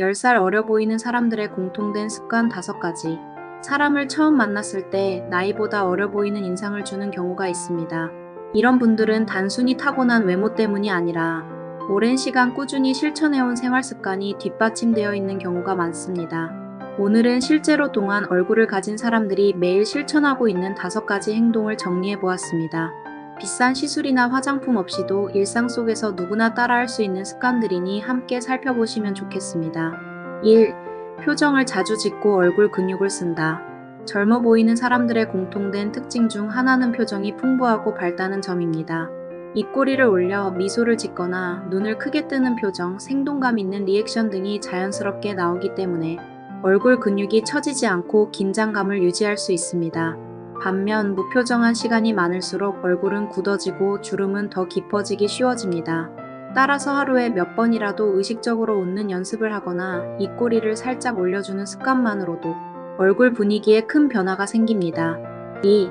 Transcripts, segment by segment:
10살 어려 보이는 사람들의 공통된 습관 5가지. 사람을 처음 만났을 때 나이보다 어려 보이는 인상을 주는 경우가 있습니다. 이런 분들은 단순히 타고난 외모 때문이 아니라 오랜 시간 꾸준히 실천해온 생활 습관이 뒷받침되어 있는 경우가 많습니다. 오늘은 실제로 동안 얼굴을 가진 사람들이 매일 실천하고 있는 5가지 행동을 정리해 보았습니다. 비싼 시술이나 화장품 없이도 일상 속에서 누구나 따라할 수 있는 습관들이니 함께 살펴보시면 좋겠습니다. 1. 표정을 자주 짓고 얼굴 근육을 쓴다. 젊어 보이는 사람들의 공통된 특징 중 하나는 표정이 풍부하고 밝다는 점입니다. 입꼬리를 올려 미소를 짓거나 눈을 크게 뜨는 표정, 생동감 있는 리액션 등이 자연스럽게 나오기 때문에 얼굴 근육이 처지지 않고 긴장감을 유지할 수 있습니다. 반면 무표정한 시간이 많을수록 얼굴은 굳어지고 주름은 더 깊어지기 쉬워집니다. 따라서 하루에 몇 번이라도 의식적으로 웃는 연습을 하거나 입꼬리를 살짝 올려주는 습관만으로도 얼굴 분위기에 큰 변화가 생깁니다. 2.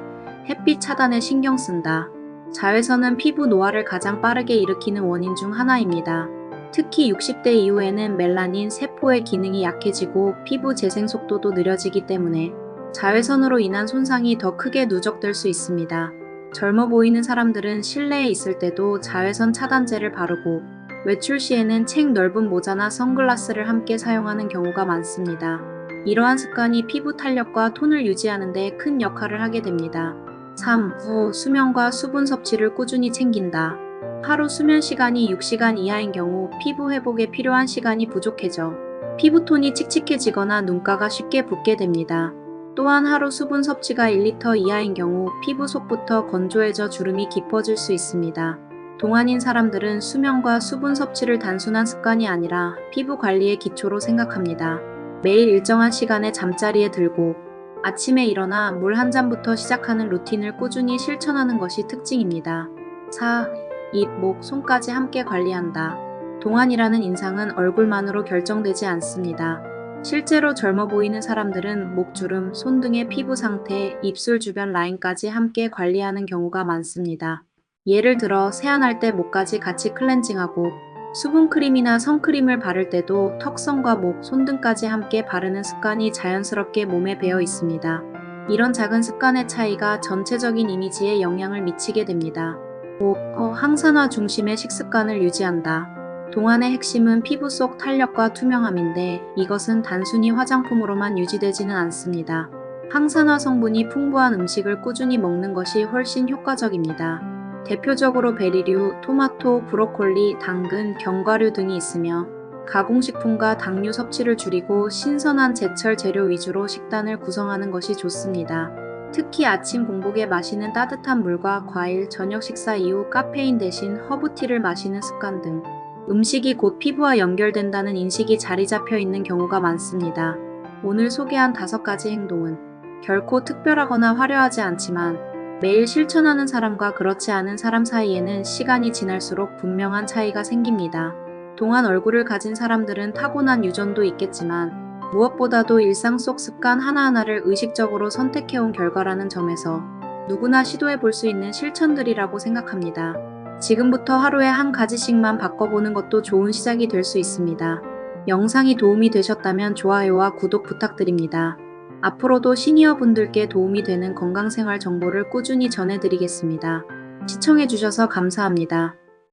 햇빛 차단에 신경 쓴다. 자외선은 피부 노화를 가장 빠르게 일으키는 원인 중 하나입니다. 특히 60대 이후에는 멜라닌 세포의 기능이 약해지고 피부 재생 속도도 느려지기 때문에 자외선으로 인한 손상이 더 크게 누적될 수 있습니다. 젊어 보이는 사람들은 실내에 있을 때도 자외선 차단제를 바르고 외출 시에는 책 넓은 모자나 선글라스를 함께 사용하는 경우가 많습니다. 이러한 습관이 피부 탄력과 톤을 유지하는 데 큰 역할을 하게 됩니다. 3. 수면과 수분 섭취를 꾸준히 챙긴다. 하루 수면 시간이 6시간 이하인 경우 피부 회복에 필요한 시간이 부족해져 피부톤이 칙칙해지거나 눈가가 쉽게 붓게 됩니다. 또한 하루 수분 섭취가 1리터 이하인 경우 피부 속부터 건조해져 주름이 깊어질 수 있습니다. 동안인 사람들은 수면과 수분 섭취를 단순한 습관이 아니라 피부 관리의 기초로 생각합니다. 매일 일정한 시간에 잠자리에 들고 아침에 일어나 물 한 잔부터 시작하는 루틴을 꾸준히 실천하는 것이 특징입니다. 4. 입, 목, 손까지 함께 관리한다. 동안이라는 인상은 얼굴만으로 결정되지 않습니다. 실제로 젊어 보이는 사람들은 목주름, 손 등의 피부 상태, 입술 주변 라인까지 함께 관리하는 경우가 많습니다. 예를 들어 세안할 때 목까지 같이 클렌징하고 수분크림이나 선크림을 바를 때도 턱선과 목, 손 등까지 함께 바르는 습관이 자연스럽게 몸에 배어 있습니다. 이런 작은 습관의 차이가 전체적인 이미지에 영향을 미치게 됩니다. 5. 항산화 중심의 식습관을 유지한다. 동안의 핵심은 피부 속 탄력과 투명함인데 이것은 단순히 화장품으로만 유지되지는 않습니다. 항산화 성분이 풍부한 음식을 꾸준히 먹는 것이 훨씬 효과적입니다. 대표적으로 베리류, 토마토, 브로콜리, 당근, 견과류 등이 있으며 가공식품과 당류 섭취를 줄이고 신선한 제철 재료 위주로 식단을 구성하는 것이 좋습니다. 특히 아침 공복에 마시는 따뜻한 물과 과일, 저녁 식사 이후 카페인 대신 허브티를 마시는 습관 등 음식이 곧 피부와 연결된다는 인식이 자리 잡혀 있는 경우가 많습니다. 오늘 소개한 5가지 행동은 결코 특별하거나 화려하지 않지만 매일 실천하는 사람과 그렇지 않은 사람 사이에는 시간이 지날수록 분명한 차이가 생깁니다. 동안 얼굴을 가진 사람들은 타고난 유전도 있겠지만 무엇보다도 일상 속 습관 하나하나를 의식적으로 선택해온 결과라는 점에서 누구나 시도해 볼 수 있는 실천들이라고 생각합니다. 지금부터 하루에 한 가지씩만 바꿔보는 것도 좋은 시작이 될 수 있습니다. 영상이 도움이 되셨다면 좋아요와 구독 부탁드립니다. 앞으로도 시니어 분들께 도움이 되는 건강생활 정보를 꾸준히 전해드리겠습니다. 시청해주셔서 감사합니다.